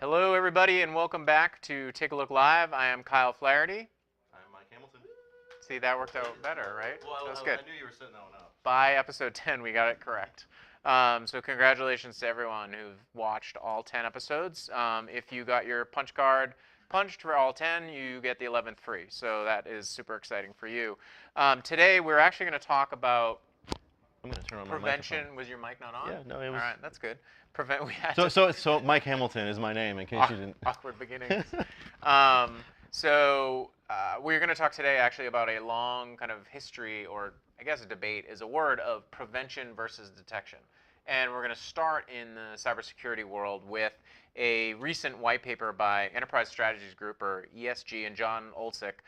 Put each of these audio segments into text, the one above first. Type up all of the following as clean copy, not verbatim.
Hello, everybody, and welcome back to Take a Look Live. I am Kyle Flaherty. I'm Mike Hamilton. See, that worked out better, right? Well, That's good. I knew you were setting that one up. By episode 10, we got it correct. So congratulations to everyone who've watched all 10 episodes. If you got your punch card punched for all 10, you get the 11th free. So that is super exciting for you. Today, we're actually going to talk about I'm going to turn on prevention. my microphone. Was your mic not on? Yeah, no, it was. All right, that's good. We had So Mike Hamilton is my name, in case you didn't. Awkward beginnings. We're going to talk today actually about a long kind of history, or I guess a debate is a word, of prevention versus detection. And we're going to start in the cybersecurity world with a recent white paper by Enterprise Strategies Group, or ESG, and John Olczyk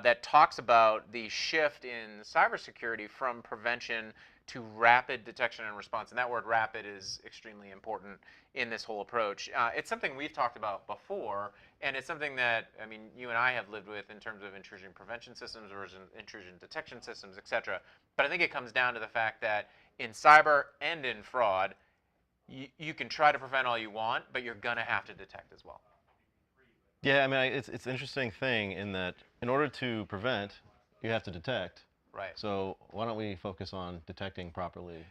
that talks about the shift in cybersecurity from prevention to rapid detection and response. And that word rapid is extremely important in this whole approach. It's something we've talked about before, and it's something that, I mean, you and I have lived with in terms of intrusion prevention systems versus intrusion detection systems, et cetera. But I think it comes down to the fact that in cyber and in fraud, you can try to prevent all you want, but you're going to have to detect as well. Yeah, I mean, it's an interesting thing in that in order to prevent, you have to detect. Right. So why don't we focus on detecting properly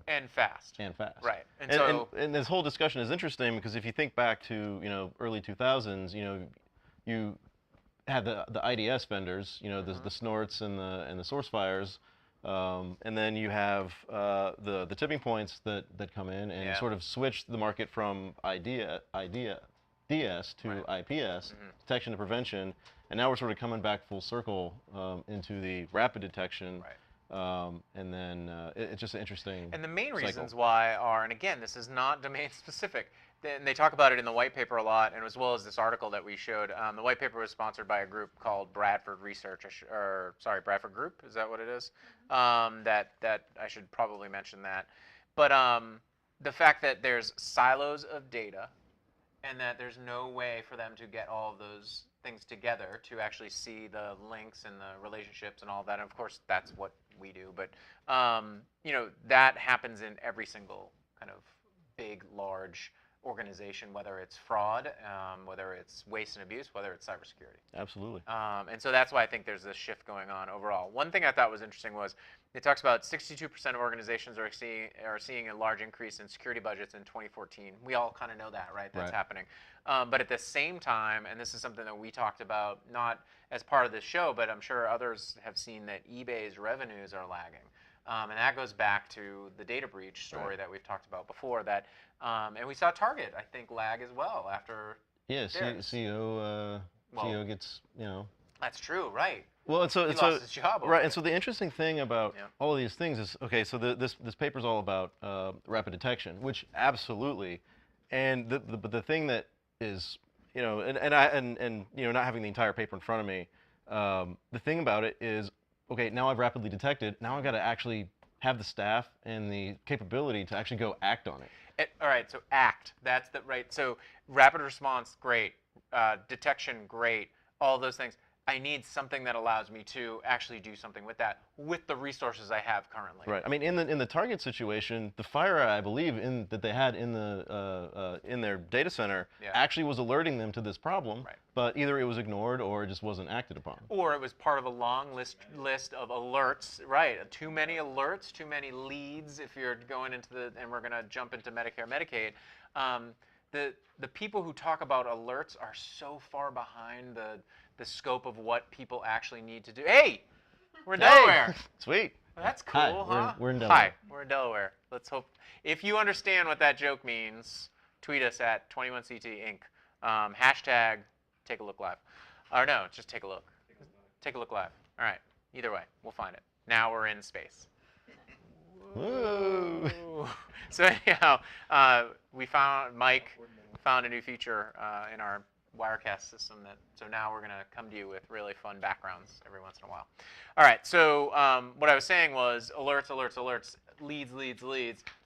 and fast. and fast? Right. And this whole discussion is interesting because if you think back to early 2000s, you had the IDS vendors, the Snorts and the source fires, and then you have the tipping points that come in and sort of switch the market from DS to IPS, detection to prevention, and now we're sort of coming back full circle into the rapid detection, and then it's just an interesting And the main cycle. reasons why are, and again, this is not domain specific, and they talk about it in the white paper a lot, and as well as this article that we showed. The white paper was sponsored by a group called Bradford Research, Bradford Group, is that what it is? That I should probably mention that. But the fact that there's silos of data, and that there's no way for them to get all of those things together to actually see the links and the relationships and all that. And of course, that's what we do. But that happens in every single kind of big, large organization, whether it's fraud, whether it's waste and abuse, whether it's cybersecurity. Absolutely. And so that's why I think there's this shift going on overall. One thing I thought was interesting was it talks about 62% of organizations are seeing a large increase in security budgets in 2014. We all kind of know that, right? That's happening. But at the same time, and this is something that we talked about, not as part of this show, but I'm sure others have seen that eBay's revenues are lagging. And that goes back to the data breach story that we've talked about before. And we saw Target, I think, lag as well after. Yeah, CEO gets, That's true, right? Well, He lost his job. Right, and so the interesting thing about all of these things is, okay, so this paper's all about rapid detection, which absolutely, and but the thing that is, not having the entire paper in front of me, the thing about it is, okay, now I've rapidly detected, now I've got to actually have the staff and the capability to actually go act on it. All right, so act, that's the right. So rapid response, great. Detection, great. All those things. I need something that allows me to actually do something with that, with the resources I have currently. Right. I mean, in the Target situation, the fire, I believe, that they had in their data center actually was alerting them to this problem. Right. But either it was ignored or it just wasn't acted upon. Or it was part of a long list of alerts. Right. Too many alerts, too many leads. If you're going into and we're going to jump into Medicare, Medicaid. The people who talk about alerts are so far behind the scope of what people actually need to do. Hey, we're in Delaware. Sweet. Well, that's cool, Hi, we're in Delaware. Hi, we're in Delaware. Let's hope. If you understand what that joke means, tweet us at 21CT Inc. Hashtag take a look live. Or no, just take a look. Take a look live. All right. Either way, we'll find it. Now we're in space. Whoa. So anyhow, Mike found a new feature in our Wirecast system so now we're going to come to you with really fun backgrounds every once in a while. All right, so what I was saying was alerts, leads.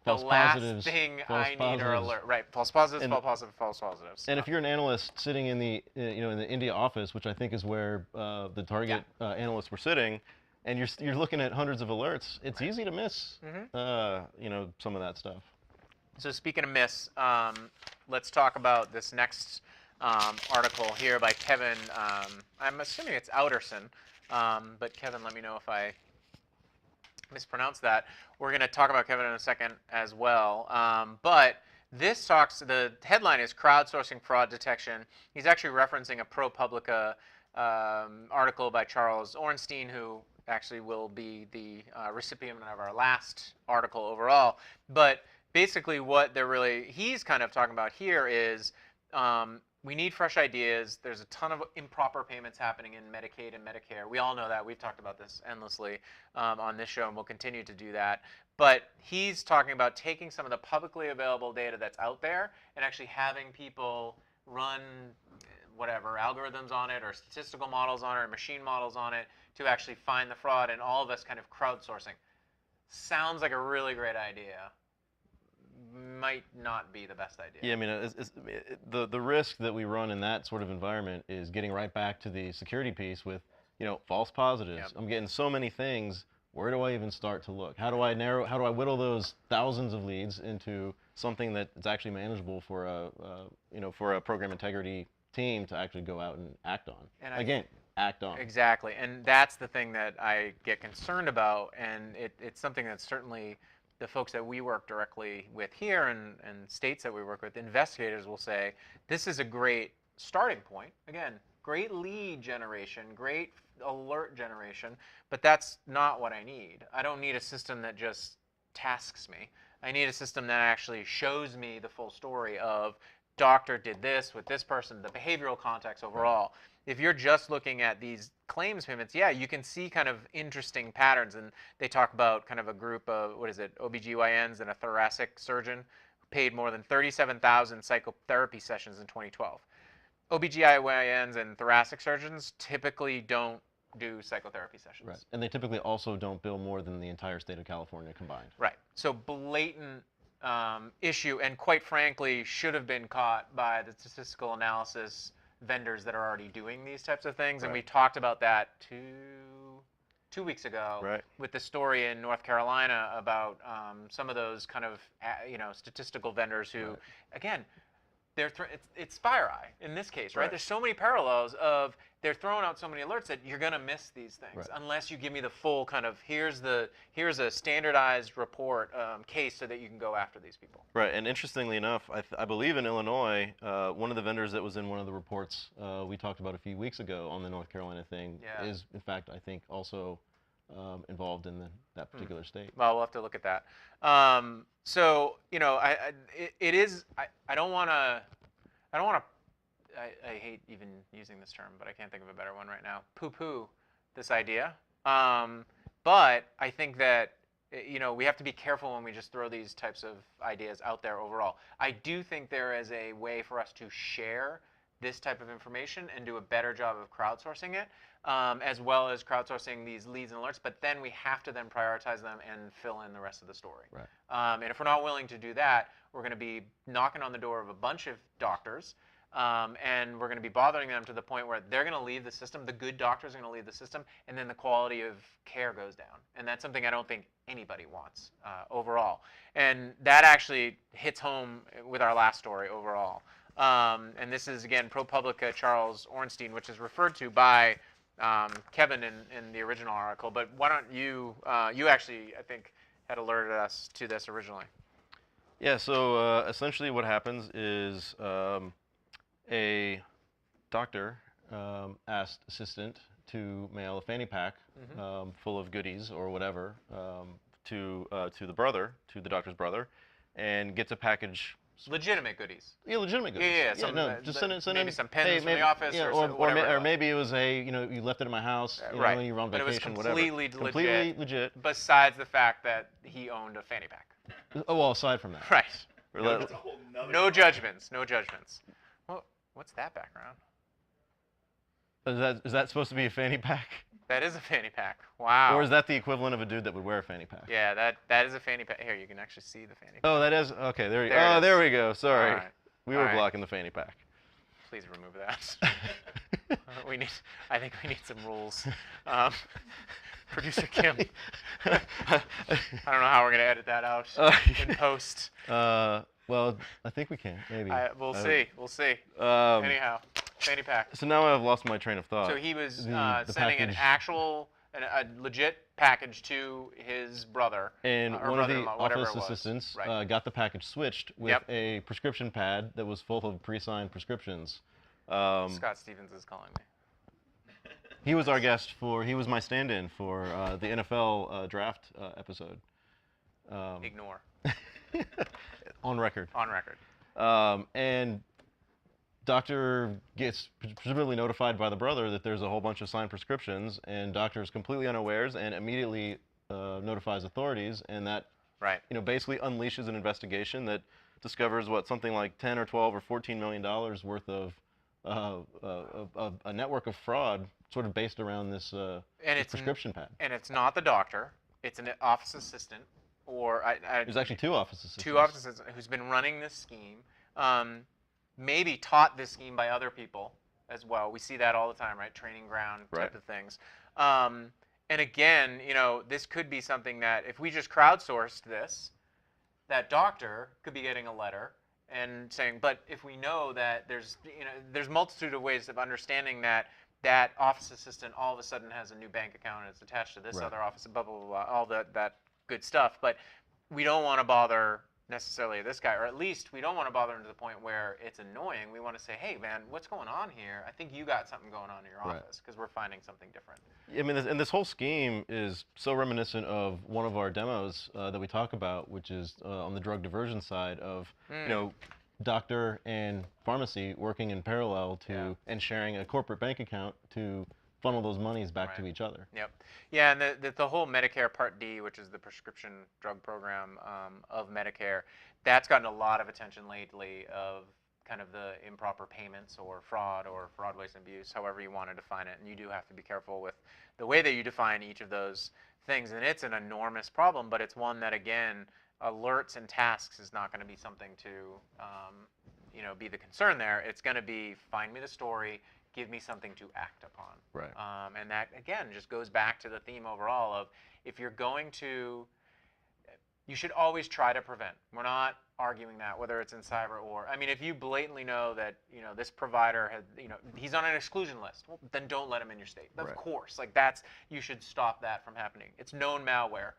False the last positives, thing false I need positives. are alert. Right, false positives, false positives. And if you're an analyst sitting in the in the India office, which I think is where the Target analysts were sitting, and you're looking at hundreds of alerts, it's easy to miss some of that stuff. So speaking of myths, let's talk about this next article here by Kevin. I'm assuming it's Outerson, but Kevin, let me know if I mispronounce that. We're going to talk about Kevin in a second as well. But this talks, the headline is Crowdsourcing Fraud Detection. He's actually referencing a ProPublica article by Charles Ornstein, who actually will be the recipient of our last article overall. But basically what he's kind of talking about here is we need fresh ideas. There's a ton of improper payments happening in Medicaid and Medicare. We all know that. We've talked about this endlessly on this show, and we'll continue to do that. But he's talking about taking some of the publicly available data that's out there and actually having people run whatever algorithms on it or statistical models on it or machine models on it to actually find the fraud, and all of us kind of crowdsourcing. Sounds like a really great idea. Might not be the best idea. Yeah, I mean, the risk that we run in that sort of environment is getting right back to the security piece with, false positives. Yep. I'm getting so many things. Where do I even start to look? How do I whittle those thousands of leads into something that's actually manageable for a program integrity team to actually go out and act on? And again, act on. Exactly, and that's the thing that I get concerned about, and it's something that's certainly the folks that we work directly with here and states that we work with, investigators will say, this is a great starting point. Again, great lead generation, great alert generation, but that's not what I need. I don't need a system that just tasks me. I need a system that actually shows me the full story of doctor did this with this person, the behavioral context overall. If you're just looking at these claims payments, yeah, you can see kind of interesting patterns. And they talk about kind of a group of, OBGYNs and a thoracic surgeon paid more than 37,000 psychotherapy sessions in 2012. OBGYNs and thoracic surgeons typically don't do psychotherapy sessions. Right. And they typically also don't bill more than the entire state of California combined. Right. So blatant issue, and quite frankly, should have been caught by the statistical analysis vendors that are already doing these types of things. Right. And we talked about that two weeks ago, right, with the story in North Carolina about some of those kind of statistical vendors who, right, again, it's FireEye in this case, right? There's so many parallels of they're throwing out so many alerts that you're going to miss these things, right, unless you give me the full kind of here's a standardized report case so that you can go after these people. Right, and interestingly enough, I believe in Illinois, one of the vendors that was in one of the reports we talked about a few weeks ago on the North Carolina thing is, in fact, I think also involved in that particular state. Well, we'll have to look at that. So I don't want to. I hate even using this term, but I can't think of a better one right now. Poo-poo this idea. But I think that we have to be careful when we just throw these types of ideas out there overall. I do think there is a way for us to share this type of information and do a better job of crowdsourcing it, as well as crowdsourcing these leads and alerts, but then we have to then prioritize them and fill in the rest of the story. Right. And if we're not willing to do that, we're going to be knocking on the door of a bunch of doctors, and we're going to be bothering them to the point where they're going to leave the system, the good doctors are going to leave the system, and then the quality of care goes down. And that's something I don't think anybody wants overall. And that actually hits home with our last story overall. And this is, again, ProPublica Charles Ornstein, which is referred to by Kevin in the original article. But why don't you actually, I think, had alerted us to this originally. Yeah, so essentially what happens is a doctor asked assistant to mail a fanny pack full of goodies or whatever to the doctor's brother, and gets a package. Legitimate goodies. Yeah, legitimate goodies. Yeah. Just send maybe it. some pens from the office, or maybe it was you left it in my house, right? You were on vacation, but it was completely legit. Besides the fact that he owned a fanny pack. Oh, well, aside from that. Right. That's a whole nother no judgments. No judgments. Well, what's that background? Is that supposed to be a fanny pack? That is a fanny pack. Wow. Or is that the equivalent of a dude that would wear a fanny pack? Yeah, that is a fanny pack. Here, you can actually see the fanny pack. Oh, that is? Okay, there we go. Sorry. Right. We were blocking the fanny pack. Please remove that. I think we need some rules. Producer Kim. I don't know how we're gonna edit that out in post. Well, I think we can, maybe. We'll see. We'll see. Anyhow, fanny pack. So now I've lost my train of thought. So he was The sending an actual, a legit package to his brother. And one of the office was. assistants Right. got the package switched with a prescription pad that was full of pre-signed prescriptions. Scott Stevens is calling me. He was our guest he was my stand-in for the NFL draft episode. Ignore. On record. On record. And doctor gets presumably notified by the brother that there's a whole bunch of signed prescriptions, and doctor is completely unawares and immediately notifies authorities, and that basically unleashes an investigation that discovers something like 10 or 12 or 14 million dollars worth of a network of fraud, sort of based around this prescription pad. And it's not the doctor; it's an office assistant, or there's actually two office assistants. Two office assistants who's been running this scheme, maybe taught this scheme by other people as well. We see that all the time, right? Training ground type of things. And again, this could be something that if we just crowdsourced this, that doctor could be getting a letter and saying, but if we know that there's multitude of ways of understanding that office assistant all of a sudden has a new bank account and it's attached to this other office, blah, blah, blah, blah, all that good stuff. But we don't want to bother necessarily this guy, or at least we don't want to bother him to the point where it's annoying. We want to say, hey, man, what's going on here? I think you got something going on in your office because we're finding something different. I mean, and this whole scheme is so reminiscent of one of our demos that we talk about, which is on the drug diversion side of, doctor and pharmacy working in parallel and sharing a corporate bank account to funnel those monies back to each other. Yep. Yeah, and the whole Medicare Part D, which is the prescription drug program of Medicare, that's gotten a lot of attention lately of kind of the improper payments or fraud, waste, and abuse, however you want to define it. And you do have to be careful with the way that you define each of those things. And it's an enormous problem, but it's one that, again, alerts and tasks is not going to be something to be the concern there. It's going to be, find me the story, give me something to act upon. Right. And that, again, just goes back to the theme overall of if you're going to, you should always try to prevent. We're not arguing that, whether it's in cyber or, I mean, if you blatantly know that, this provider has, he's on an exclusion list, well, then don't let him in your state. Of course, you should stop that from happening. It's known malware.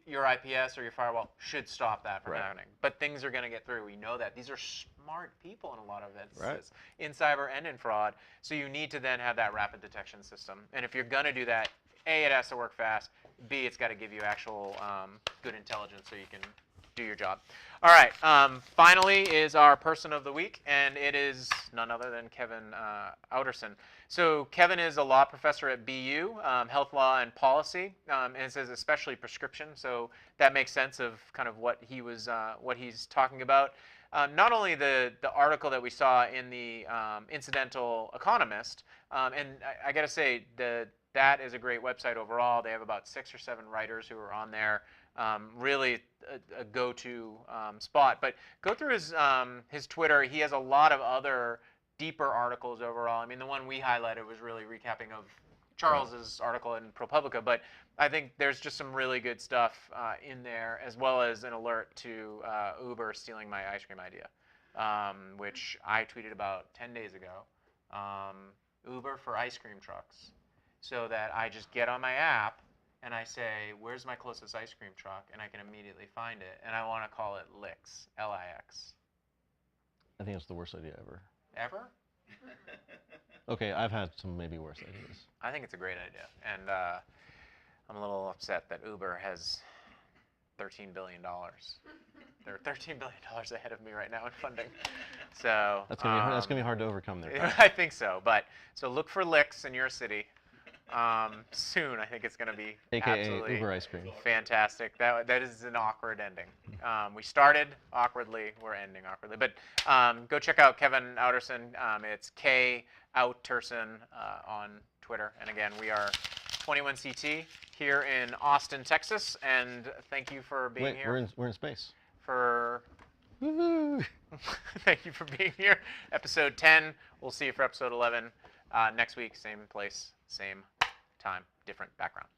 Your IPS or your firewall should stop that from happening. But things are going to get through. We know that. These are smart people in a lot of instances, in cyber and in fraud. So you need to then have that rapid detection system. And if you're going to do that, A, it has to work fast. B, it's got to give you actual good intelligence so you can do your job. All right. Finally is our person of the week, and it is none other than Kevin Outerson. So Kevin is a law professor at BU, health law and policy, and it says especially prescription. So that makes sense of kind of what he's talking about. Not only the article that we saw in the Incidental Economist, and I got to say that is a great website overall. They have about 6 or 7 writers who are on there. Really a go-to spot. But go through his Twitter. He has a lot of other deeper articles overall. I mean, the one we highlighted was really recapping of Charles's article in ProPublica, but I think there's just some really good stuff in there, as well as an alert to Uber stealing my ice cream idea, which I tweeted about 10 days ago. Uber for ice cream trucks, so that I just get on my app and I say, where's my closest ice cream truck? And I can immediately find it. And I want to call it Lix, L-I-X. I think it's the worst idea ever. Ever? Okay, I've had some maybe worse ideas. I think it's a great idea. And I'm a little upset that Uber has $13 billion. They're $13 billion ahead of me right now in funding. So that's gonna be hard to overcome there. I think so. So look for Lix in your city. Soon, I think it's going to be AKA absolutely Uber ice cream. Fantastic. That is an awkward ending. We started awkwardly, we're ending awkwardly. But go check out Kevin Outerson. It's K Outerson on Twitter. And again, we are 21CT here in Austin, Texas. And thank you for being here. We're in space. For Woo-hoo. Thank you for being here. Episode 10. We'll see you for episode 11 next week. Same place, same time, different background.